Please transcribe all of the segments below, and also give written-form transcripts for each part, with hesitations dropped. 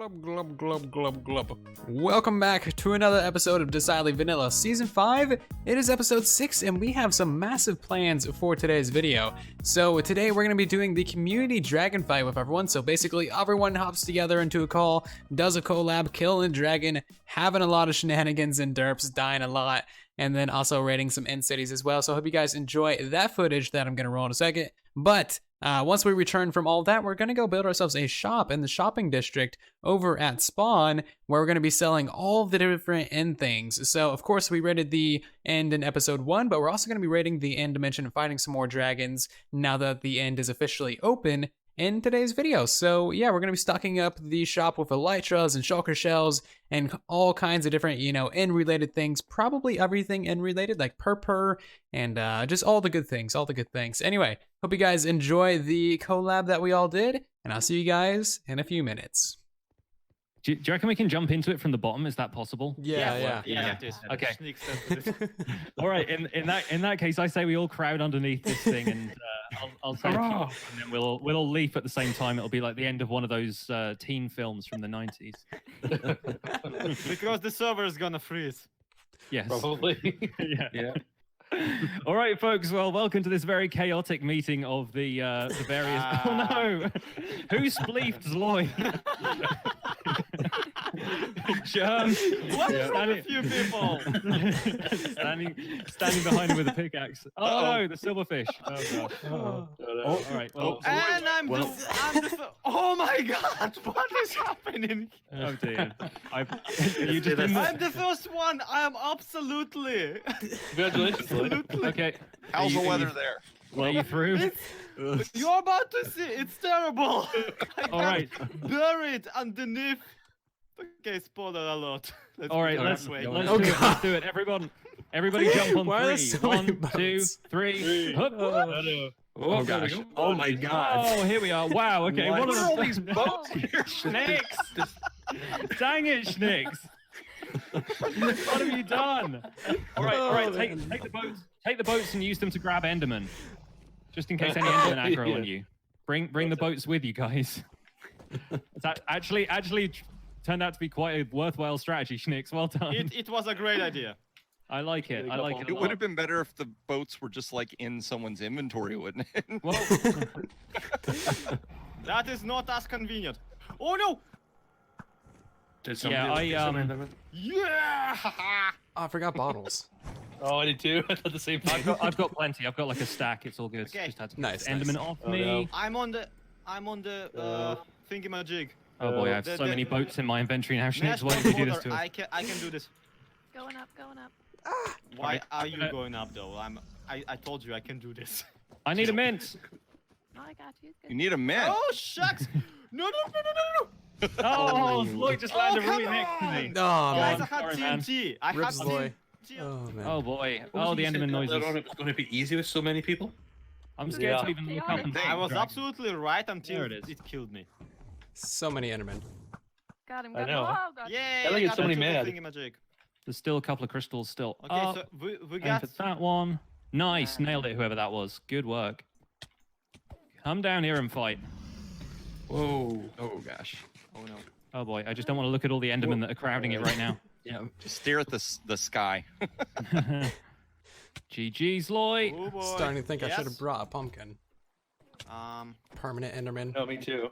Glub, glub, glub, glub, glub. Welcome back to another episode of Decidedly Vanilla Season 5. It is episode 6 and we have some massive plans for today's video. So today we're going to be doing the community dragon fight with everyone. So basically everyone hops together into a call, does a collab, killing a dragon, having a lot of shenanigans and derps, dying a lot, and then also raiding some end cities as well. So I hope you guys enjoy that footage that I'm going to roll in a second. But once we return from all that, we're going to go build ourselves a shop in the shopping district over at Spawn, where we're going to be selling all the different end things. So, of course, we raided the end in episode 1, but we're also going to be raiding the end dimension and fighting some more dragons now that the end is officially open in today's video. So, yeah, we're going to be stocking up the shop with elytras and shulker shells and all kinds of different, end-related things. Probably everything end-related, like purr and just all the good things, Anyway, hope you guys enjoy the collab that we all did, and I'll see you guys in a few minutes. Do you reckon we can jump into it from the bottom? Is that possible? Yeah. Okay. All right. In that case, I say we all crowd underneath this thing, and I'll say, and then we'll all leap at the same time. It'll be like the end of one of those teen films from the 90s. Because the server is gonna freeze. Yes. Probably. Yeah. All right, folks. Well, welcome to this very chaotic meeting of the various. Oh no! Who spleefed Zloy? Germ. What is wrong with you people? standing behind him with a pickaxe. Oh no, the silverfish. Oh gosh. All right. Well, And I'm the oh my god, what is happening? oh dear. I'm the first one. I am absolutely. Congratulations. Absolutely. Okay. How's the weather there? Well, you through? You're about to see. It's terrible. I All right. Buried underneath. Okay, spoiler alert. All right, let's wait. Let's do it. Everybody jump on Why are there 3. so many 1, 2, boats? 3. Hup. Oh gosh. Oh my god. Oh, here we are. Wow. Okay. What? What Where are are all these boats here? Snakes? Dang it, Schnicks. What have you done? All right. Take the boats and use them to grab Enderman, just in case any Enderman aggro on you. Bring the boats with you guys. That actually turned out to be quite a worthwhile strategy, Schnicks. Well done. It was a great idea. I like it. I like it. It would have been better if the boats were just like in someone's inventory, wouldn't it? Well, That is not as convenient. Oh no! yeah, Yeah! Oh, I forgot bottles. Oh, I did too. I thought the same thing. I've got plenty. I've got like a stack. It's all good. Okay. Just had to Nice, get Enderman nice. off Oh, me. no. I'm on the thingamajig. Oh boy, I have The- so the- many boats in my inventory now. Schnicks, National why did you do this border, to us? I can do this. Going up. Why Alright, are you going up though? I told you I can do this. I need a mint. Oh, I got you. It's good. You need a mint. Oh shucks! No! Oh, Lloyd just landed really come next to me. Oh, Guys, man. I had Sorry, man. TNT. I had Rips Loy. TNT. Oh, man. Oh boy. What Oh, was the he saying Enderman earlier noises. on? It was going to be easy with so many people. I'm scared to Yeah. even look up and I was dragon. absolutely right until There it is. it killed me. So many Endermen. Got him. I Got him. know. Oh, God. Yay! I like it got so many the mad. thingamajig. There's still a couple of crystals still. Okay, up. so we Aim got for that one. Nice, nailed it, whoever that was. Good work. Come down here and fight. Whoa. Oh, gosh. Oh no. Oh boy, I just don't want to look at all the Endermen that are crowding it right now. Yeah. Just stare at the sky. GG's, Loy. Oh boy. Starting to think I should have Yes? brought a pumpkin. Permanent Enderman. No, me too.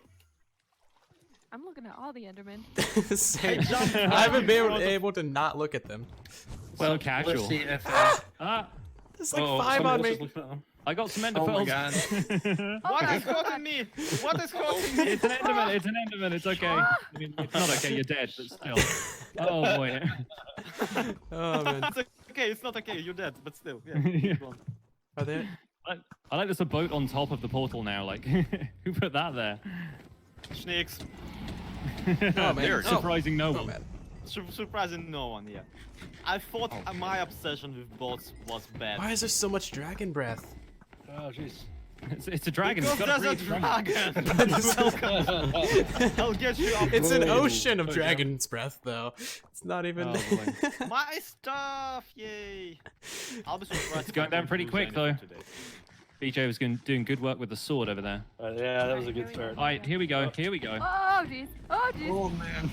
I'm looking at all the Endermen. Same. jumped I haven't been right able to not look at them. So casual. Let's see if. Ah, There's like oh, 5 somebody on else me. is looking at them. I got some Ender Oh my pearls. god. What is hurting me? What is hurting me? It's an Enderman. It's an Enderman. It's okay. I mean, it's not okay. You're dead, but still. Oh boy. Oh, man. It's okay. It's not okay. You're dead, but still. Yeah. Yeah. go on. Are they? I like there's a boat on top of the portal now. Like, who put that there? Snakes. Oh, man. They're surprising no Oh, one. man. Surprising no one. Yeah. I thought my obsession with bots was bad. Why is there so much dragon breath? Oh jeez. It's a dragon. Because It's got there's a breathe dragon. I'll get you up. It's an Whoa. ocean of dragon's breath, though. It's not even. Oh, boy. My stuff, yay! I'll be surprised. It's going down pretty quick, though. Today. BJ was doing good work with the sword over there. Yeah, that was a good start. All right, here we go. Here we go. Oh jeez. Oh jeez. Oh man.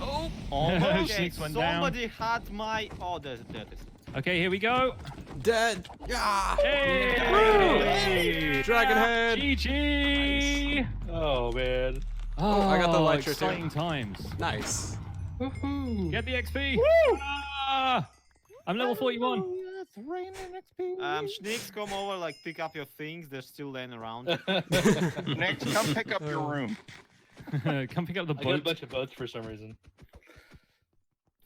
Oh, Okay, Snakes went down. somebody had my. Oh, there it is. Okay, here we go. Dead. Ah! Hey! Dragon head. GG! Oh man. Oh, I got the elytra too. exciting times. Nice. Get the XP. Ah! I'm level 41. Sneaks, come over, like pick up your things. They're still laying around. Next, come pick up your room. Come pick up the I got a boat. bunch of boats for some reason.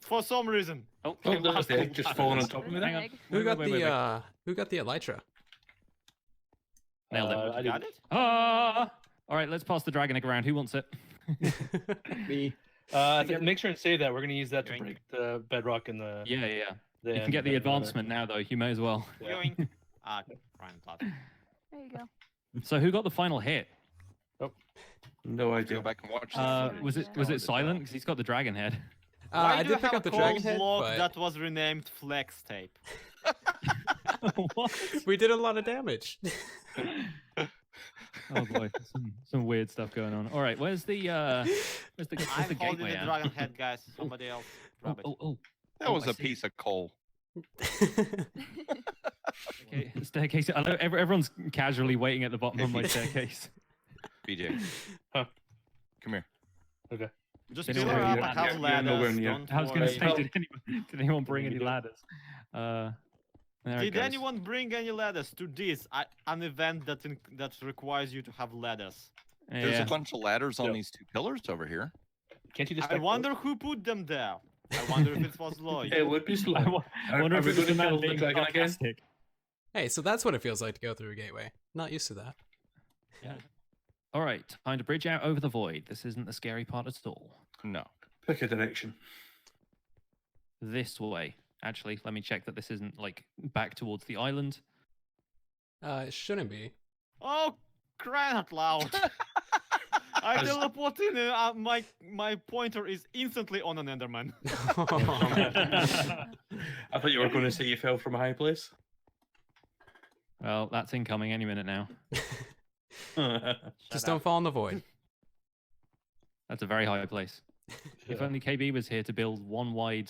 For some reason. Oh, Oh, that was the egg just falling on top of me Hang there. on. Who got Wait, the wait, wait. Who got the elytra? Nailed it. I Got didn't. it? Ah! All right, let's pass the dragon egg around. Who wants it? Me. Make sure and say that. We're gonna use that to Drink. break the bedrock in the. Yeah, yeah, yeah. the You can get the end. advancement now, though. You may as well. Yeah. Yoink. Prime plot. There you go. So, who got the final hit? No Go idea. back and watch. the Was footage. it silent? Because he's got the dragon head. Why I do did you pick have up the a dragon cold head, block but that was renamed Flex Tape? What? we did a lot of damage. Oh boy, some weird stuff going on. All right, where's the I'm holding gateway the at? dragon head, guys. Somebody else grab it. Oh. That was I a see. piece of coal. Okay, staircase. I know everyone's casually waiting at the bottom of my staircase. BJ. Huh. Come here. Just Did fill her anyone- up. I Yeah, have yeah, nowhere ladders. near. Don't I was going to worry. say, did anyone bring any You do. ladders? There it Did goes. anyone bring any ladders to this? An event that requires you to have ladders. There's Yeah. a bunch of ladders on Yeah. these two pillars over here. Can't you just? I wonder who put them there. I wonder if it was Lloyd. It would be slow. I wonder Are if we it was the gonna man kill the being dragon again? sarcastic. Hey, so that's what it feels like to go through a gateway. Not used to that. Yeah. All right, time to bridge out over the void. This isn't the scary part at all. No. Pick a direction. This way. Actually, let me check that this isn't like back towards the island. It shouldn't be. Oh, crying out loud! I As- teleport in. My pointer is instantly on an Enderman. I thought you were going to say you fell from a high place. Well, that's incoming any minute now. Just don't fall in the void. That's a very high place. If only KB was here to build one wide,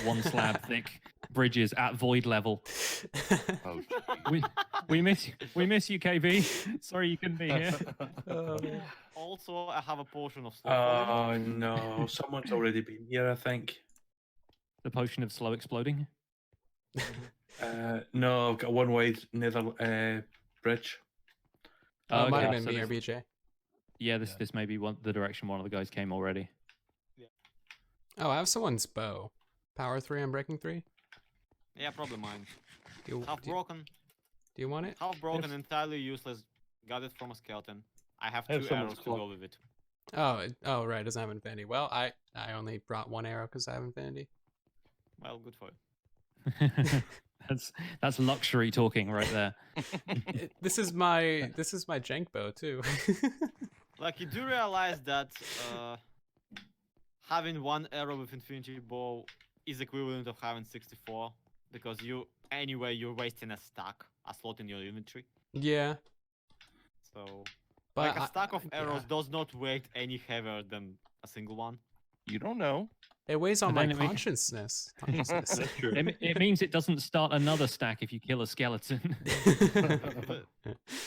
one slab thick bridges at void level. Oh, We miss you, KB. Sorry you couldn't be here. Also, I have a potion of slow. Oh no, someone's already been here, I think. The potion of slow exploding. No, I've got one wide nether bridge. It might have Okay, been so me or this- BJ. Yeah, this may be the direction one of the guys came already. Oh, I have someone's bow. Power 3 on breaking 3. Yeah, probably mine. Do Half broken. do you want it? Half broken, Yes. entirely useless. Got it from a skeleton. I have I have 2 someone's arrows to claw. go with it. Oh, right. Doesn't have infinity. Well, I only brought 1 arrow because I have infinity. Well, good for you. that's luxury talking right there. This is my jank bow too. Like, you do realize that having 1 arrow with infinity bow is equivalent of having 64, because you're wasting a slot in your inventory. Yeah, So, but like, a stack of yeah. arrows does not weigh any heavier than a single one. you don't know. It weighs on But my then it makes- consciousness. That's true. It means it doesn't start another stack if you kill a skeleton. But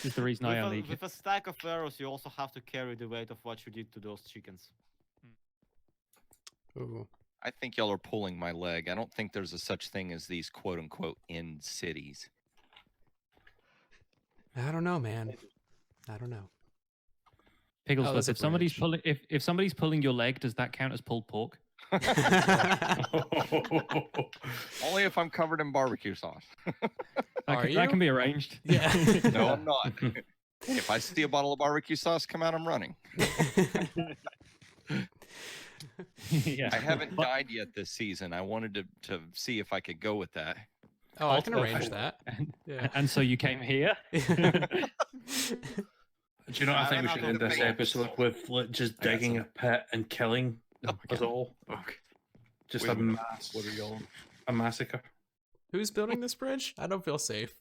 Is the reason I only. with a stack of arrows, you also have to carry the weight of what you did to those chickens. Ooh. I think y'all are pulling my leg. I don't think there's a such thing as these quote unquote end cities. I don't know, man. I don't know. Pigglesworth, there's a if somebody's bridge. pulling if somebody's pulling your leg, does that count as pulled pork? Only if I'm covered in barbecue sauce. Are That you? can be arranged. Yeah. No, I'm not. If I see a bottle of barbecue sauce come out, I'm running. Yeah. I haven't But- died yet this season. I wanted to see if I could go with that. Oh, I can Also- arrange that. Yeah. And so you came here. Do you know what I I think we ran should out end of this things. episode with? Like, just I got digging some. a pit and killing Oh my us God. all. Okay. Just Wait a a minute. mass. What are y'all? A massacre. Who's building this bridge? I don't feel safe.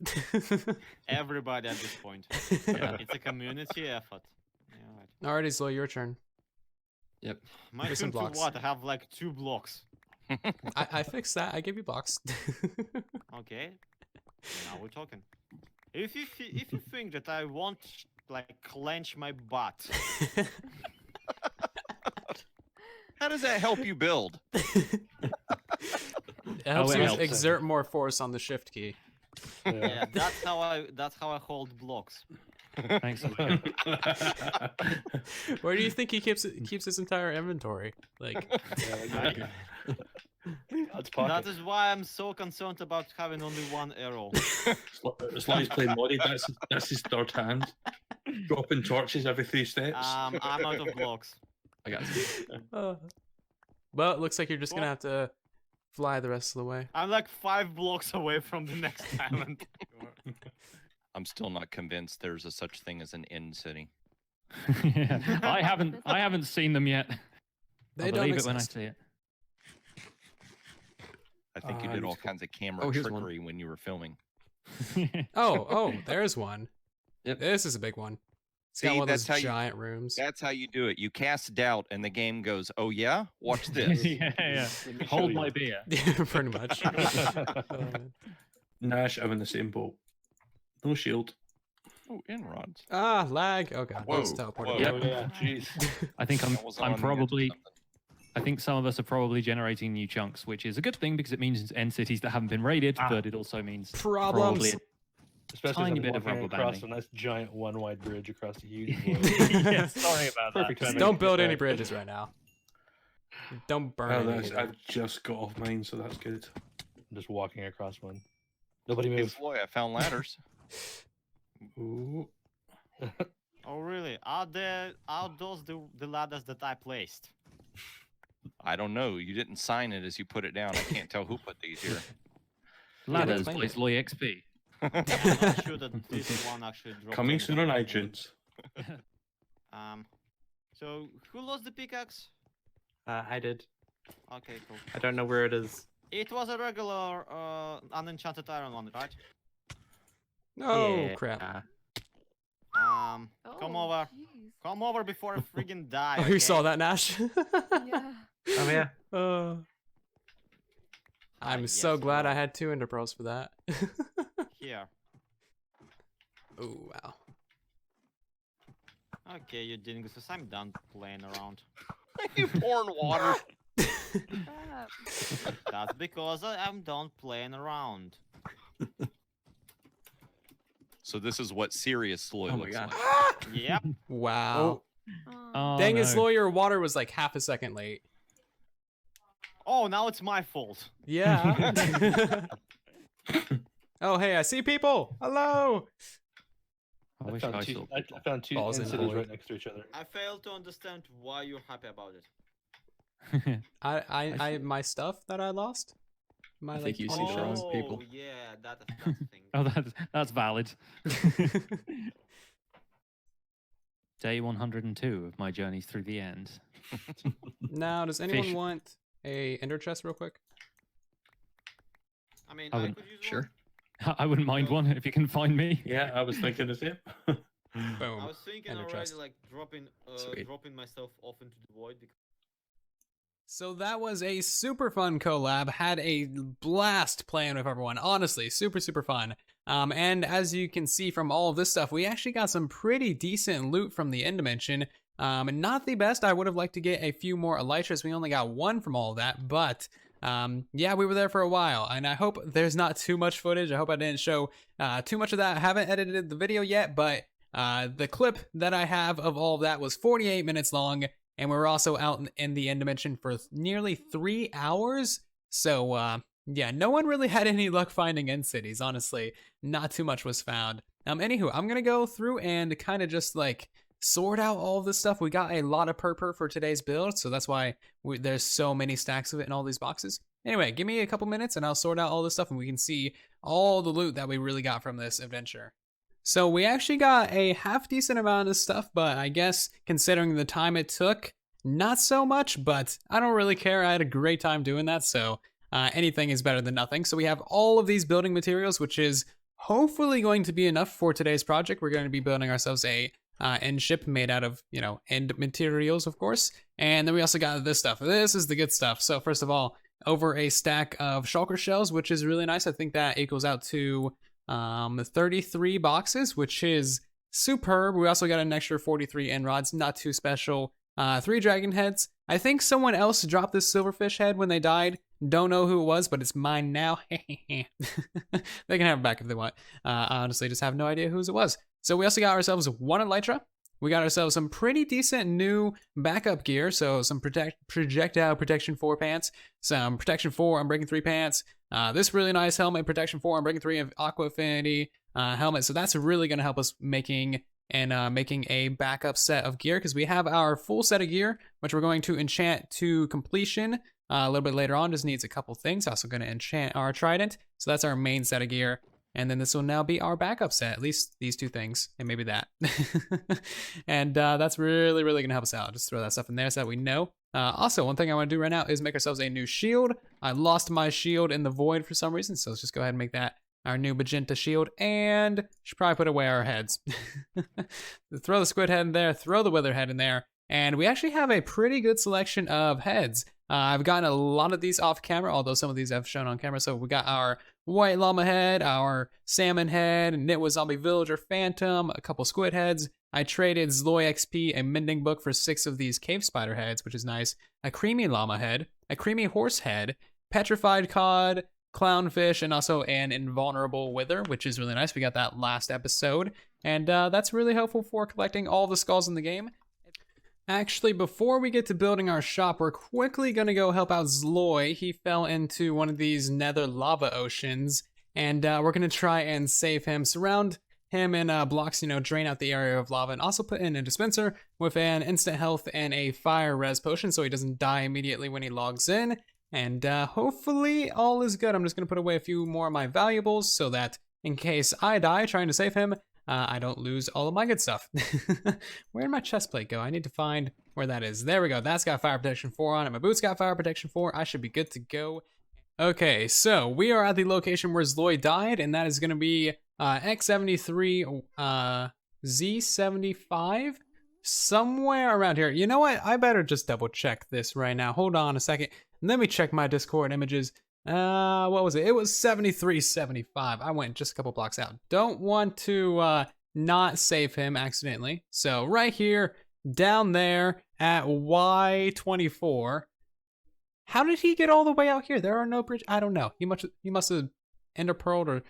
Everybody at this point. Yeah. It's a community effort. Yeah, right. Alrighty, Slow, your turn. My Here's some turn to blocks. what? I have like 2 blocks. I fixed that. I gave you blocks. Okay. Now we're talking. If you think that I won't like clench my butt, How does that help you build? It helps it you helps. exert more force on the shift key. yeah, that's how I hold blocks. Thanks a lot. Where do you think he keeps his entire inventory? Like, That's That pocket. is why I'm so concerned about having only 1 arrow. As long as he's playing Modi, that's his third hand. Dropping torches every 3 steps. I'm out of blocks. I got you. well, it looks like you're just gonna have to fly the rest of the way. I'm like 5 blocks away from the next island. I'm still not convinced there's a such thing as an end city. Yeah. I haven't seen them yet. They I'll don't believe it when I exist. see it. I think you I did need all to- kinds of camera Oh, here's one. trickery when you were filming. Oh, there's one. Yep. This is a big one. It's See, got one of that's those how you- giant rooms. That's how you do it. You cast doubt, and the game goes, "Oh yeah, watch this." yeah. Let me show Hold you. my beer. Yeah, pretty much. Nash, I'm in the same boat. No shield. Oh, inrods. Lag. Oh god, Whoa, that's teleported. whoa. Yeah, yeah. Jeez. I think That was on I'm the probably. end of something. I think some of us are probably generating new chunks, which is a good thing because it means it's end cities that haven't been raided, but it also means Problems. probably Especially Tiny as I'm bit of walking rubber across banding. a nice giant one-wide bridge across a huge yeah, sorry about Perfect that. timing. Don't build any Okay. bridges right now. Don't burn Oh, any that's, either. I've just got off mine, so that's good. I'm just walking across one. Nobody Hey, move. Floyd, I found ladders. Ooh. Oh really? Are those the ladders that I placed? I don't know. You didn't sign it as you put it down. I can't tell who put these here. Ladders explain plays it. Loy XP. I'm not sure that this one actually dropped. Coming anything. soon on iTunes. So who lost the pickaxe? I did. Okay, cool. I don't know where it is. It was a regular unenchanted iron one, right? Oh Yeah. crap. Come Oh, over. jeez. Come over before I friggin' die. Oh, you okay? saw that, Nash? Yeah. Oh yeah. I'm yes, so glad I well. had 2 ender pearls for that. Here. Oh wow. Okay, you didn't, because I'm done playing around. You pouring water. Crap. That's because I'm done playing around. So this is what serious Sloy Oh my looks God. like. Yep. Wow. Oh. Oh, Dang it, no. Slow, your water was like half a second late. Oh, now it's my fault. Yeah. Oh, hey, I see people. Hello. I I wish found I two, saw. I found two Balls end in cities void. right next to each other. I fail to understand why you're happy about it. I my stuff that I lost. My, I think you see Oh, the wrong people. yeah, that's the thing. Oh, that's valid. Day 102 of my journey through the end. Now, does anyone Fish. want a ender chest real quick? I mean, I I wouldn't- could use Sure. I wouldn't mind one if you can find me. Yeah, I was thinking the same. one. Boom. I was thinking Ender already, chest. like Sweet. dropping myself off into the void. Because So that was a super fun collab. Had a blast playing with everyone. Honestly, super fun. And as you can see from all of this stuff, we actually got some pretty decent loot from the end dimension. Not the best. I would have liked to get a few more elytras. We only got 1 from all of that, but yeah, we were there for a while, and I hope there's not too much footage. I hope I didn't show too much of that. I haven't edited the video yet, but the clip that I have of all of that was 48 minutes long, and we were also out in the end dimension for nearly 3 hours. So yeah, no one really had any luck finding end cities, honestly. Not too much was found. Anywho, I'm gonna go through and kind of just like sort out all of this stuff. We got a lot of purple for today's build, so that's why there's so many stacks of it in all these boxes. Anyway, give me a couple minutes and I'll sort out all this stuff and we can see all the loot that we really got from this adventure. So we actually got a half decent amount of stuff, but I guess considering the time it took, not so much, but I don't really care. I had a great time doing that, so anything is better than nothing. So we have all of these building materials, which is hopefully going to be enough for today's project. We're going to be building ourselves a end ship made out of, end materials, of course. And then we also got this stuff. This is the good stuff. So first of all, over a stack of shulker shells, which is really nice. I think that equals out to 33 boxes, which is superb. We also got an extra 43 end rods, not too special. 3 dragon heads. I think someone else dropped this silverfish head when they died. Don't know who it was, but it's mine now. They can have it back if they want. I honestly just have no idea whose it was. So we also got ourselves 1 elytra. We got ourselves some pretty decent new backup gear. So some projectile protection 4 pants, some protection 4 Unbreaking 3 pants, this really nice helmet, protection 4 Unbreaking 3 of Aqua Affinity helmet. So that's really going to help us making a backup set of gear, because we have our full set of gear, which we're going to enchant to completion a little bit later on. Just needs a couple things. Also going to enchant our trident. So that's our main set of gear. And then this will now be our backup set, at least these 2 things, and maybe that. And that's really, really going to help us out. Just throw that stuff in there so that we know. Also, one thing I want to do right now is make ourselves a new shield. I lost my shield in the void for some reason, so let's just go ahead and make that our new magenta shield, and should probably put away our heads. Throw the squid head in there, throw the wither head in there, and we actually have a pretty good selection of heads. I've gotten a lot of these off camera, although some of these I've shown on camera. So we got our white llama head, our salmon head, Nitwa zombie villager phantom, a couple squid heads. I traded Zloy XP, a mending book, for 6 of these cave spider heads, which is nice. A creamy llama head, a creamy horse head, petrified cod, clownfish, and also an invulnerable wither, which is really nice. We got that last episode, and that's really helpful for collecting all the skulls in the game. Actually, before we get to building our shop, we're quickly going to go help out Zloy. He fell into one of these nether lava oceans, and we're going to try and save him. Surround him in blocks, drain out the area of lava, and also put in a dispenser with an instant health and a fire res potion so he doesn't die immediately when he logs in. And hopefully all is good. I'm just going to put away a few more of my valuables so that in case I die trying to save him, I don't lose all of my good stuff. Where did my chest plate go? I need to find where that is. There we go. That's got fire protection 4 on it. My boots got fire protection 4. I should be good to go. Okay, so we are at the location where Zloy died, and that is going to be X73, Z75, somewhere around here. You know what? I better just double check this right now. Hold on a second. Let me check my Discord images. What was it? It was 7375. I went just a couple blocks out. Don't want to not save him accidentally. So right here, down there at Y24. How did he get all the way out here? There are no bridge. I don't know. He must have ender pearled, or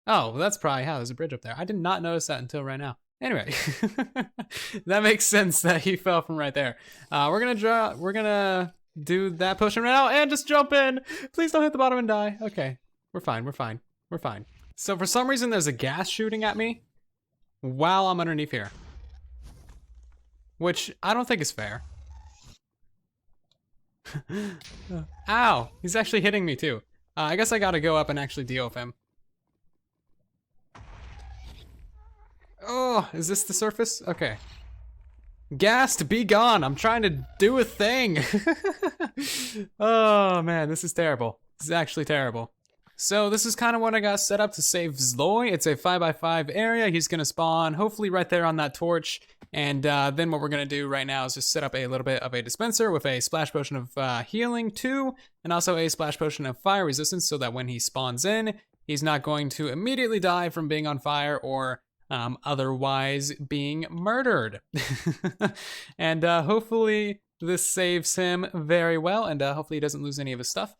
oh, that's probably how. There's a bridge up there. I did not notice that until right now. Anyway, that makes sense that he fell from right there. We're gonna do that potion right now and just jump in. Please don't hit the bottom and die. Okay, we're fine. So for some reason there's a gas shooting at me while I'm underneath here, which I don't think is fair. Ow, he's actually hitting me too. I guess I gotta go up and actually deal with him. Oh, is this the surface? Okay. Ghast, be gone. I'm trying to do a thing. Oh man, this is terrible. This is actually terrible. So this is kind of what I got set up to save Zloy. It's a 5x5 area. He's gonna spawn hopefully right there on that torch. And then what we're gonna do right now is just set up a little bit of a dispenser with a splash potion of healing 2, and also a splash potion of fire resistance, so that when he spawns in, he's not going to immediately die from being on fire or otherwise being murdered. And hopefully this saves him very well, and hopefully he doesn't lose any of his stuff.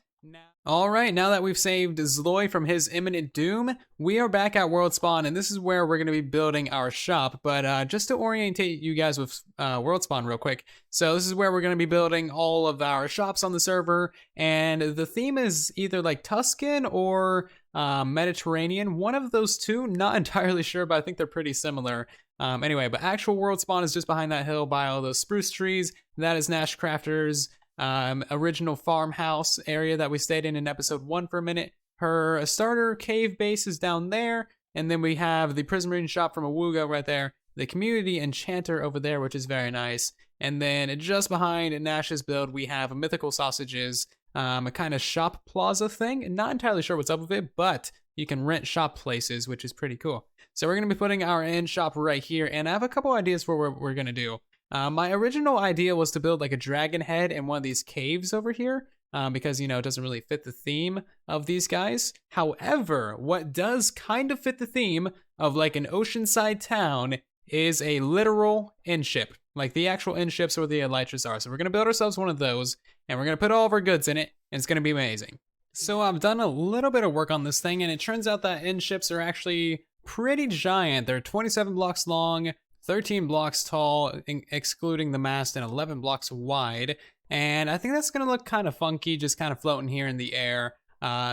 Alright, now that we've saved Zloy from his imminent doom, we are back at World Spawn, and this is where we're going to be building our shop. But just to orientate you guys with World Spawn real quick, so this is where we're going to be building all of our shops on the server, and the theme is either like Tuscan or Mediterranean, one of those two, not entirely sure, but I think they're pretty similar. Anyway, but actual World Spawn is just behind that hill by all those spruce trees. That is Nash Crafter's original farmhouse area that we stayed in episode 1 for a minute. Her starter cave base is down there, and then we have the Prismarine shop from Awuga right there, the community enchanter over there, which is very nice, and then just behind Nash's build we have mythical sausages a kind of shop plaza thing. Not entirely sure what's up with it, but you can rent shop places, which is pretty cool. So we're going to be putting our end shop right here, and I have a couple ideas for what we're going to do. My original idea was to build like a dragon head in one of these caves over here, because, you know, it doesn't really fit the theme of these guys. However, what does kind of fit the theme of like an oceanside town is a literal inn ship, like the actual inn ships where the elytras are. So we're going to build ourselves one of those, and we're going to put all of our goods in it, and it's going to be amazing. So I've done a little bit of work on this thing, and it turns out that inn ships are actually pretty giant. They're 27 blocks long, 13 blocks tall, excluding the mast, and 11 blocks wide. And I think that's going to look kind of funky, just kind of floating here in the air.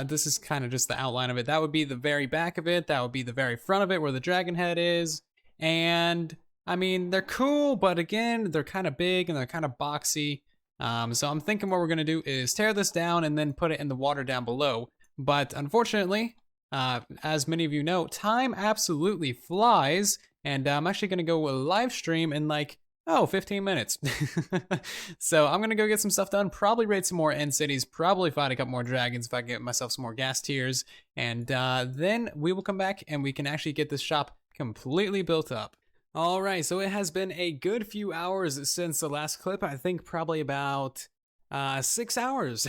This is kind of just the outline of it. That would be the very back of it. That would be the very front of it where the dragon head is. And I mean, they're cool, but again, they're kind of big and they're kind of boxy. So I'm thinking what we're going to do is tear this down and then put it in the water down below. But unfortunately, as many of you know, time absolutely flies. And I'm actually going to go live stream in like, 15 minutes. So I'm going to go get some stuff done, probably raid some more end cities, probably fight a couple more dragons if I get myself some more gas tiers. And then we will come back and we can actually get this shop completely built up. All right, so it has been a good few hours since the last clip. I think probably about 6 hours.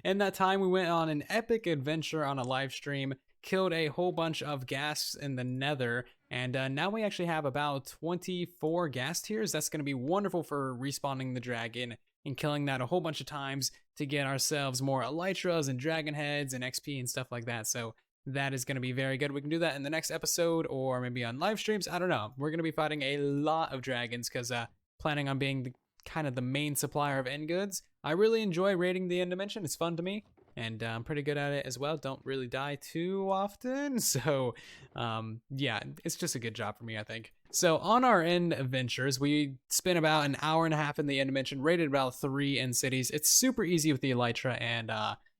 In that time, we went on an epic adventure on a live stream, killed a whole bunch of gas in the nether, and now we actually have about 24 gas tiers. That's going to be wonderful for respawning the dragon and killing that a whole bunch of times to get ourselves more elytras and dragon heads and XP and stuff like that. So that is going to be very good. We can do that in the next episode or maybe on live streams. I don't know. We're going to be fighting a lot of dragons because planning on being kind of the main supplier of end goods. I really enjoy raiding the end dimension. It's fun to me, and I'm pretty good at it as well. Don't really die too often. So yeah, it's just a good job for me, I think. So on our end adventures, we spent about an hour and a half in the end dimension, raided about 3 end cities. It's super easy with the elytra and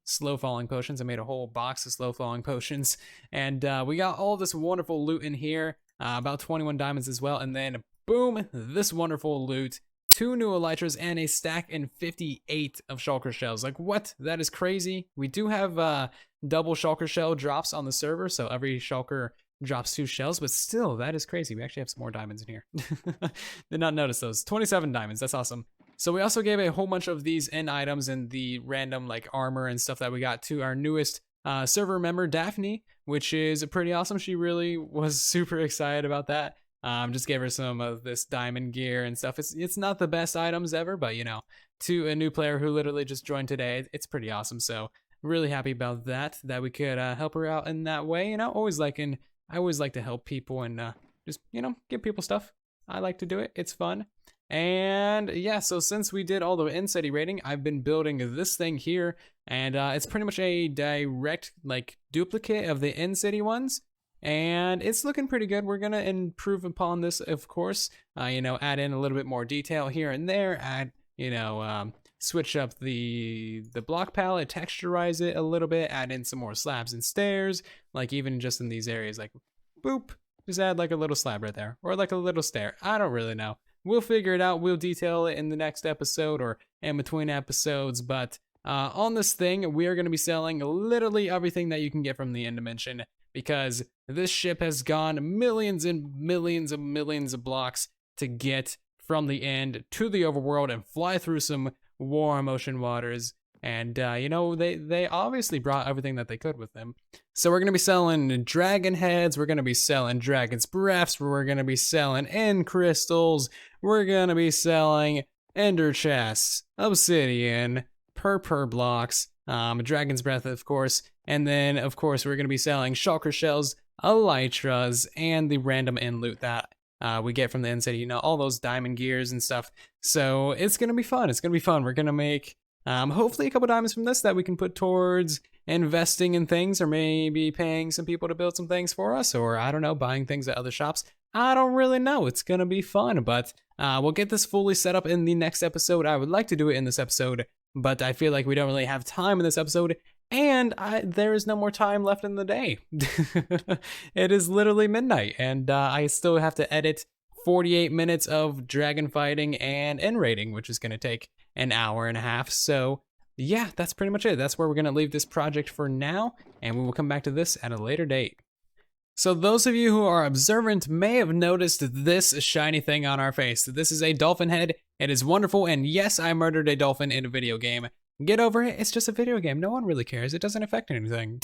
slow falling potions. I made a whole box of slow falling potions, and we got all this wonderful loot in here, about 21 diamonds as well, and then boom, this wonderful loot, 2 new elytras and a stack and 58 of shulker shells. Like, what? That is crazy. We do have double shulker shell drops on the server, so every shulker drops 2 shells, but still, that is crazy. We actually have some more diamonds in here. Did not notice those. 27 diamonds. That's awesome. So we also gave a whole bunch of these end items and the random like armor and stuff that we got to our newest server member, Daphne, which is pretty awesome. She really was super excited about that. Just gave her some of this diamond gear and stuff. It's not the best items ever, but you know, to a new player who literally just joined today, it's pretty awesome. So really happy about that we could help her out in that way. You know, I always like to help people and just, you know, give people stuff. I like to do it. It's fun. And yeah, so since we did all the end city rating, I've been building this thing here, and it's pretty much a direct like duplicate of the end city ones, and it's looking pretty good. We're gonna improve upon this, of course. You know, add in a little bit more detail here and there. Add, you know, switch up the block palette, texturize it a little bit. Add in some more slabs and stairs, like even just in these areas, like boop, just add like a little slab right there, or like a little stair. I don't really know. We'll figure it out. We'll detail it in the next episode or in between episodes. But on this thing, we are going to be selling literally everything that you can get from the end dimension, because this ship has gone millions and millions of blocks to get from the end to the overworld and fly through some warm ocean waters. And, you know, they obviously brought everything that they could with them. So we're going to be selling dragon heads. We're going to be selling dragon's breaths. We're going to be selling end crystals. We're going to be selling ender chests, obsidian, purple blocks, dragon's breath, of course. And then, of course, we're going to be selling shulker shells, elytras, and the random end loot that we get from the end city. You know, all those diamond gears and stuff. So it's going to be fun. It's going to be fun. We're going to make hopefully a couple diamonds from this that we can put towards investing in things, or maybe paying some people to build some things for us, or I don't know, buying things at other shops. I don't really know. It's gonna be fun, but we'll get this fully set up in the next episode. I would like to do it in this episode, but I feel like we don't really have time in this episode, and there is no more time left in the day. It is literally midnight, and I still have to edit 48 minutes of dragon fighting and end raiding, which is going to take an hour and a half. So yeah, that's pretty much it. That's where we're gonna leave this project for now, and we will come back to this at a later date. So those of you who are observant may have noticed this shiny thing on our face. This is a dolphin head. It is wonderful, and yes, I murdered a dolphin in a video game. Get over it, it's just a video game. No one really cares, it doesn't affect anything.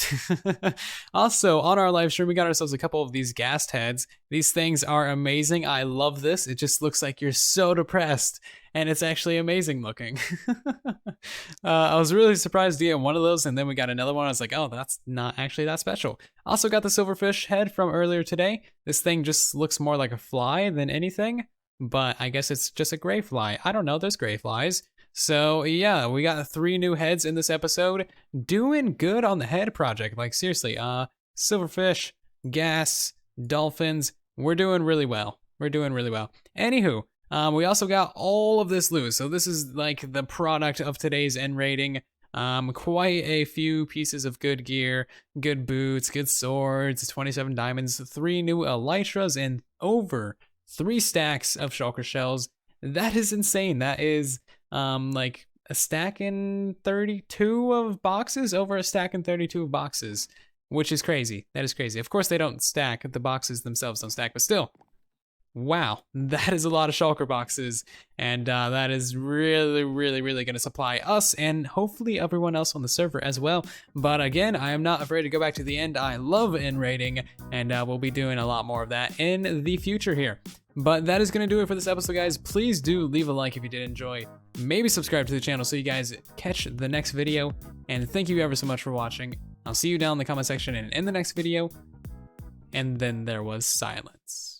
Also, on our live stream, we got ourselves a couple of these ghast heads. These things are amazing, I love this. It just looks like you're so depressed, and it's actually amazing looking. I was really surprised to get one of those, and then we got another one. I was like, oh, that's not actually that special. Also got the silverfish head from earlier today. This thing just looks more like a fly than anything, but I guess it's just a gray fly. I don't know, there's gray flies. So yeah, we got 3 new heads in this episode. Doing good on the head project. Like seriously, silverfish, gas, dolphins, we're doing really well. We're doing really well. Anywho, we also got all of this loot. So this is like the product of today's end rating. Quite a few pieces of good gear, good boots, good swords, 27 diamonds, 3 new elytras, and over 3 stacks of shulker shells. That is insane. That is like a stack in 32 of boxes, over a stack in 32 of boxes, which is crazy. That is crazy. Of course they don't stack, the boxes themselves don't stack, but still, wow, that is a lot of shulker boxes, and that is really going to supply us and hopefully everyone else on the server as well. But again, I am not afraid to go back to the end. I love end raiding, and we'll be doing a lot more of that in the future here. But that is going to do it for this episode, guys. Please do leave a like if you did enjoy. Maybe subscribe to the channel so you guys catch the next video. And thank you ever so much for watching. I'll see you down in the comment section and in the next video. And then there was silence.